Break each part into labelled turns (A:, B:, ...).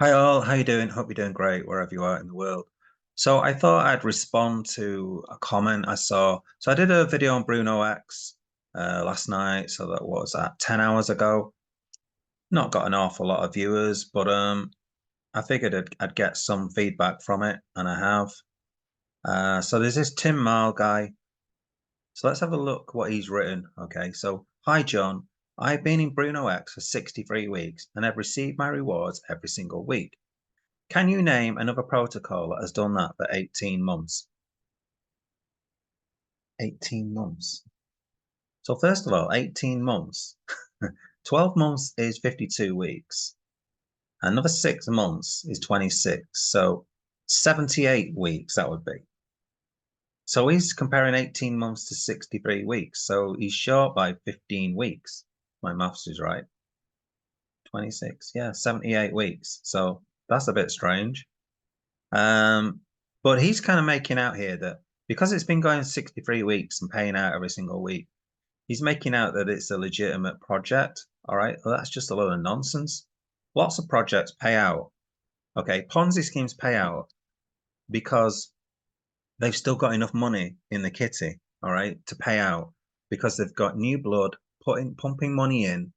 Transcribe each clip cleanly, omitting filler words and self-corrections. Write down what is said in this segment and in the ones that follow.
A: Hi all, how you doing? Hope you're doing great wherever you are in the world. So I thought I'd respond to a comment I saw. So I did a video on BrunoEx last night. So that was that 10 hours ago. Not got an awful lot of viewers, but I figured I'd get some feedback from it, and I have. So there's this Tim Mile guy. So let's have a look what he's written. Okay, so hi John, I've been in BrunoEx for 63 weeks and I've received my rewards every single week. Can you name another protocol that has done that for 18 months? 18 months. So first of all, 18 months. 12 months is 52 weeks. Another 6 months is 26. So 78 weeks that would be. So he's comparing 18 months to 63 weeks. So he's short by 15 weeks. My maths is right. 26, yeah, 78 weeks. So that's a bit strange. But he's kind of making out here that because it's been going 63 weeks and paying out every single week, he's making out that it's a legitimate project. All right. Well, that's just a load of nonsense. Lots of projects pay out. Okay. Ponzi schemes pay out because they've still got enough money in the kitty, all right, to pay out because they've got new blood pumping money in.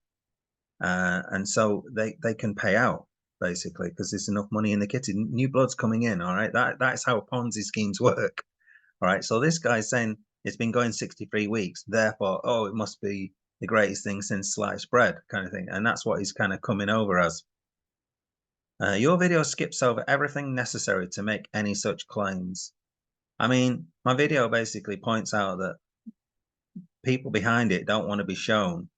A: And so they can pay out basically because there's enough money in the kitty. New blood's coming in. All right. That's how Ponzi schemes work. All right. So this guy's saying it's been going 63 weeks. Therefore, oh, it must be the greatest thing since sliced bread kind of thing. And that's what he's kind of coming over as. Your video skips over everything necessary to make any such claims. I mean, my video basically points out that people behind it don't want to be shown.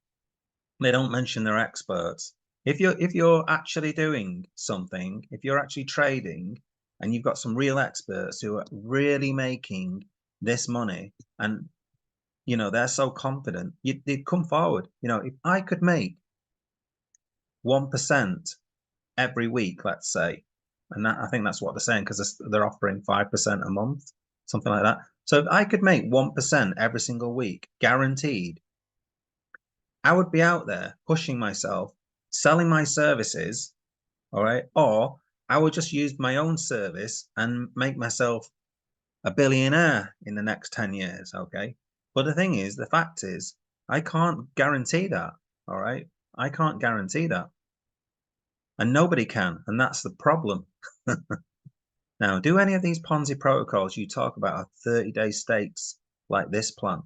A: They don't mention they're experts. If you're actually doing something, if you're actually trading and you've got some real experts who are really making this money and they're so confident, they'd come forward. If I could make 1% every week, let's say, and I think that's what they're saying because they're offering 5% a month, something like that. So if I could make 1% every single week, guaranteed, I would be out there pushing myself, selling my services, all right, or I would just use my own service and make myself a billionaire in the next 10 years, okay? But the fact is, I can't guarantee that, all right? I can't guarantee that. And nobody can, and that's the problem. Now, do any of these Ponzi protocols you talk about have 30-day stakes like this plan?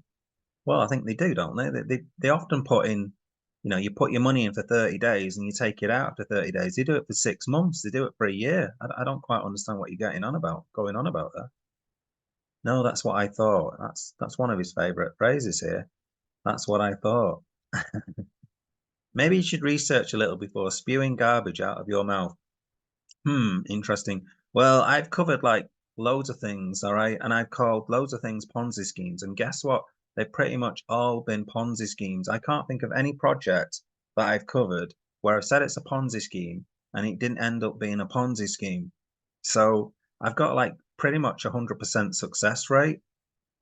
A: Well, I think they do, don't they? They often put in, you put your money in for 30 days and you take it out after 30 days. They do it for 6 months. They do it for a year. I don't quite understand what you're going on about there. No, that's what I thought. That's one of his favorite phrases here. That's what I thought. Maybe you should research a little before spewing garbage out of your mouth. Interesting. Well, I've covered like loads of things, all right, and I've called loads of things Ponzi schemes. And guess what? They've pretty much all been Ponzi schemes. I can't think of any project that I've covered where I've said it's a Ponzi scheme and it didn't end up being a Ponzi scheme. So I've got like pretty much 100% success rate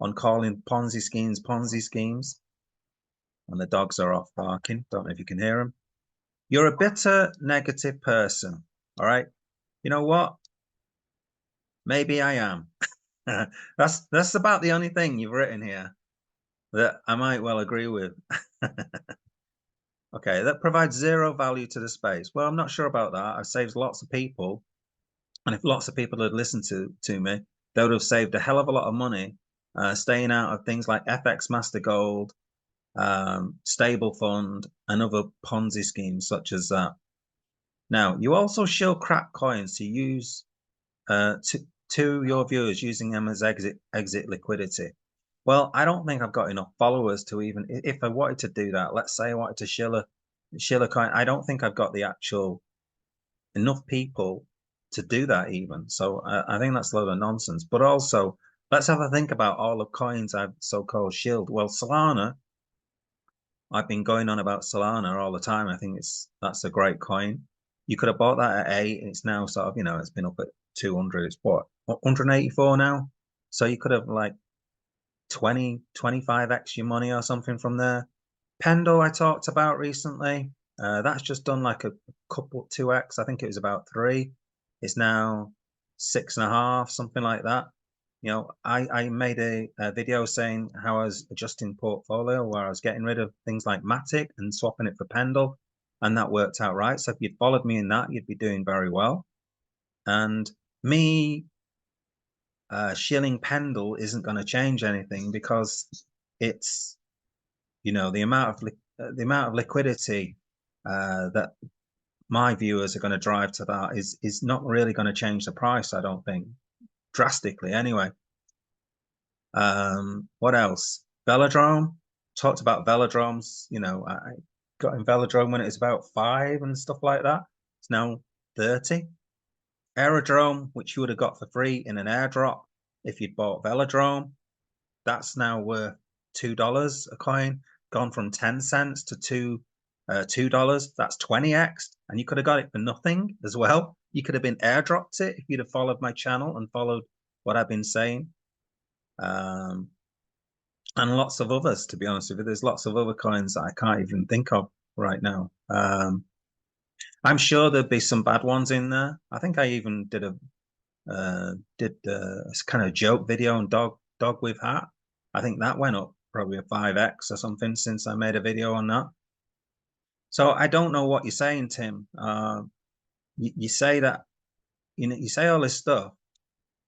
A: on calling Ponzi schemes. And the dogs are off barking. Don't know if you can hear them. You're a bitter, negative person. All right. You know what? Maybe I am. That's about the only thing you've written here that I might well agree with. Okay, that provides zero value to the space. Well, I'm not sure about that. I've saved lots of people, and if lots of people had listened to me, they would have saved a hell of a lot of money, staying out of things like FX Master Gold, Stable Fund, and other Ponzi schemes such as that. Now, you also show crap coins to use to your viewers using them as exit liquidity. Well, I don't think I've got enough followers to even if I wanted to do that. Let's say I wanted to shill a coin. I don't think I've got the actual enough people to do that even. So I think that's a load of nonsense. But also, let's have a think about all the coins I've so-called shilled. Well, Solana, I've been going on about Solana all the time. I think that's a great coin. You could have bought that at 8, and it's now sort of, it's been up at 200. It's what 184 now. So you could have like 20, 25x your money or something from there. Pendle I talked about recently. That's just done like a couple 2x. I think it was about 3. It's now 6.5, something like that. You know, I made a video saying how I was adjusting portfolio, where I was getting rid of things like Matic and swapping it for Pendle, and that worked out right. So if you'd followed me in that, you'd be doing very well. And me shilling Pendle isn't going to change anything, because it's, you know, the amount of liquidity that my viewers are going to drive to that is not really going to change the price, I don't think, drastically anyway. What else? Velodrome. Talked about velodromes. You know, I got in Velodrome when it was about 5 and stuff like that. It's now 30. Aerodrome, which you would have got for free in an airdrop if you'd bought Velodrome, that's now worth $2 a coin, gone from 10 cents to $2. That's 20x, and you could have got it for nothing as well. You could have been airdropped it if you'd have followed my channel and followed what I've been saying. And lots of others, to be honest with you. There's lots of other coins that I can't even think of right now. I'm sure there'd be some bad ones in there. I think I even did a kind of joke video on dog with hat. I think that went up probably a 5x or something since I made a video on that. So I don't know what you're saying, Tim. You say that, you know, you say all this stuff,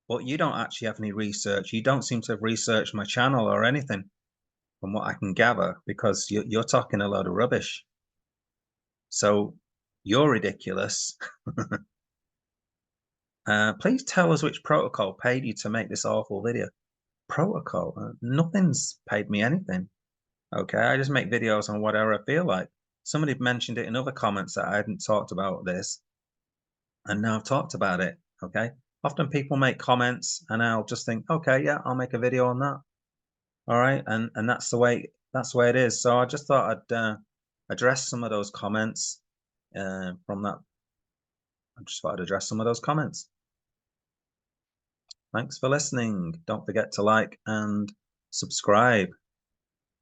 A: but you don't actually have any research. You don't seem to have researched my channel or anything, from what I can gather, because you're talking a load of rubbish. So you're ridiculous. Please tell us which protocol paid you to make this awful video. Protocol? Nothing's paid me anything. Okay, I just make videos on whatever I feel like. Somebody mentioned it in other comments that I hadn't talked about this, and now I've talked about it. Okay, often people make comments and I'll just think, okay, yeah, I'll make a video on that. All right, and that's the way it is. So I just thought I'd address some of those comments from that. I just thought I'd address some of those comments. Thanks for listening. Don't forget to like and subscribe.